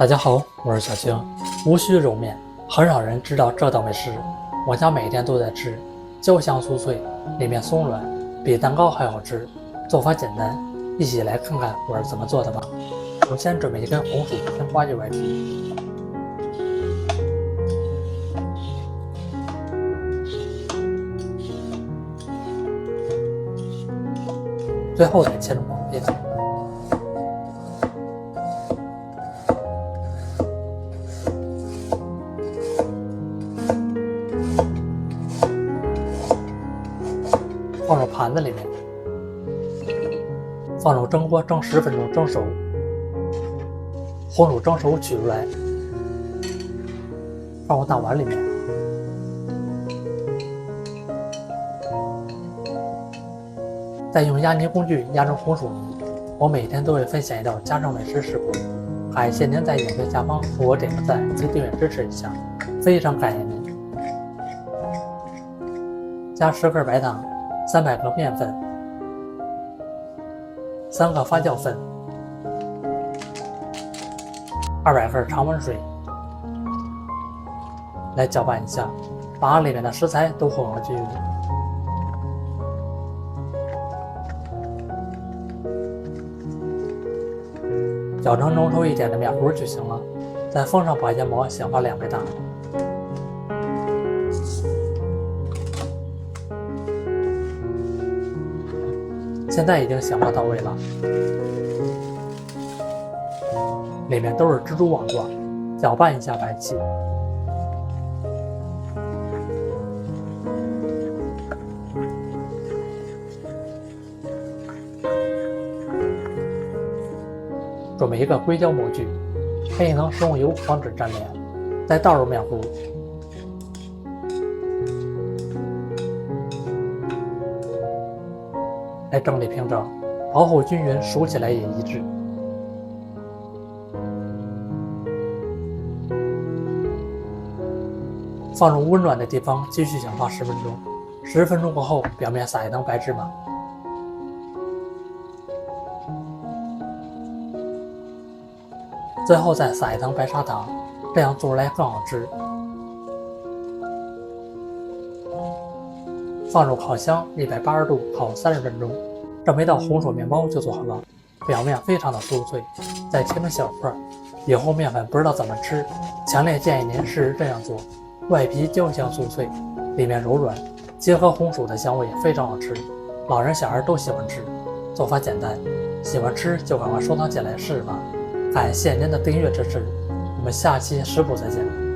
大家好，我是小青。无须揉面，很少人知道这道美食。我家每天都在吃，焦香酥脆，里面松软，比蛋糕还好吃。做法简单，一起来看看我是怎么做的吧。首先准备一根红薯，先刮去外皮，最后再切成薄片。放入盘子里面，放入蒸锅蒸10分钟，蒸熟。红薯蒸熟取出来，放入大碗里面。再用压泥工具压成红薯泥。我每天都会分享一道家常美食食谱，感谢您在影片下方给我点个赞及订阅支持一下，非常感谢您。加10克白糖，300克面粉，3克发酵粉，200克常温水，来搅拌一下，把里面的食材都混合均匀。搅成浓稠一点的面糊就行了，再封上保鲜膜，显发2倍大。现在已经显化到位了，里面都是蜘蛛网状，搅拌一下排气。准备一个硅胶模具，喷一层食用油，防止粘连，再倒入面糊。来整理平整，薄厚均匀，熟起来也一致。放入温暖的地方继续显化10分钟。10分钟过后，表面撒一层白芝麻，最后再撒一层白砂糖，这样做出来更好吃。放入烤箱180度烤30分钟，这么一道红薯面包就做好了，表面非常的酥脆，再切成小块。以后面粉不知道怎么吃，强烈建议您试试这样做，外皮焦香酥脆，里面柔软，结合红薯的香味非常好吃，老人小孩都喜欢吃。做法简单，喜欢吃就赶快收藏起来试试吧。感谢您的订阅支持，我们下期食谱再见。